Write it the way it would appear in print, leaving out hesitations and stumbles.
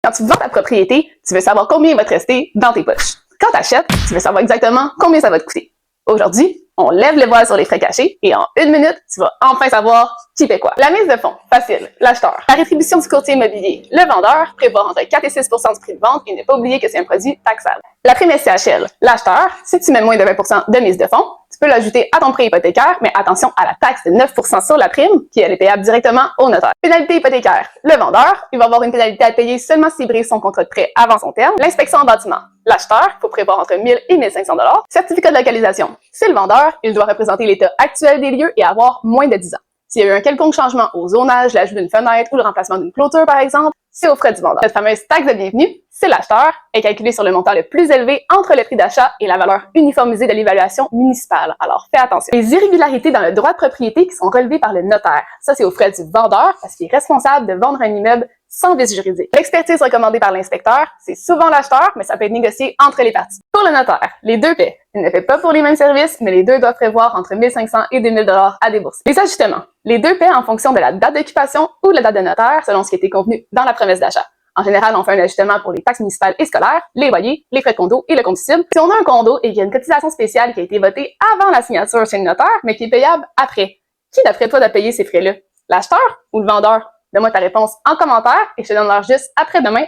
Quand tu vends ta propriété, tu veux savoir combien il va te rester dans tes poches. Quand tu achètes, tu veux savoir exactement combien ça va te coûter. Aujourd'hui, on lève le voile sur les frais cachés et en 1 minute, tu vas enfin savoir qui fait quoi. La mise de fonds, facile, l'acheteur. La rétribution du courtier immobilier, le vendeur, prévoit entre 4 et 6 % du prix de vente et ne pas oublier que c'est un produit taxable. La prime SCHL, l'acheteur, si tu mets moins de 20 % de mise de fonds, tu peux l'ajouter à ton prêt hypothécaire, mais attention à la taxe de 9 % sur la prime, qui elle est payable directement au notaire. Pénalité hypothécaire, le vendeur, il va avoir une pénalité à payer seulement s'il brise son contrat de prêt avant son terme. L'inspection en bâtiment, l'acheteur, il faut prévoir entre 1 000 et 1 500 $. Certificat de localisation, c'est le vendeur, il doit représenter l'état actuel des lieux et avoir moins de 10 ans. S'il y a eu un quelconque changement au zonage, l'ajout d'une fenêtre ou le remplacement d'une clôture, par exemple, c'est aux frais du vendeur. Cette fameuse taxe de bienvenue, c'est l'acheteur, est calculée sur le montant le plus élevé entre le prix d'achat et la valeur uniformisée de l'évaluation municipale. Alors, fais attention. Les irrégularités dans le droit de propriété qui sont relevées par le notaire, ça c'est aux frais du vendeur parce qu'il est responsable de vendre un immeuble sans vice juridique. L'expertise recommandée par l'inspecteur, c'est souvent l'acheteur, mais ça peut être négocié entre les parties. Pour le notaire, les deux paient. Il ne fait pas pour les mêmes services, mais les deux doivent prévoir entre 1 500 et 2 000 $ à débourser. Les ajustements, les deux paient en fonction de la date d'occupation ou de la date de notaire, selon ce qui a été convenu dans la promesse d'achat. En général, on fait un ajustement pour les taxes municipales et scolaires, les loyers, les frais de condo et le combustible. Si on a un condo et qu'il y a une cotisation spéciale qui a été votée avant la signature chez le notaire, mais qui est payable après, qui d'après toi doit payer ces frais-là? L'acheteur ou le vendeur? Donne-moi ta réponse en commentaire et je te donne l'heure juste après-demain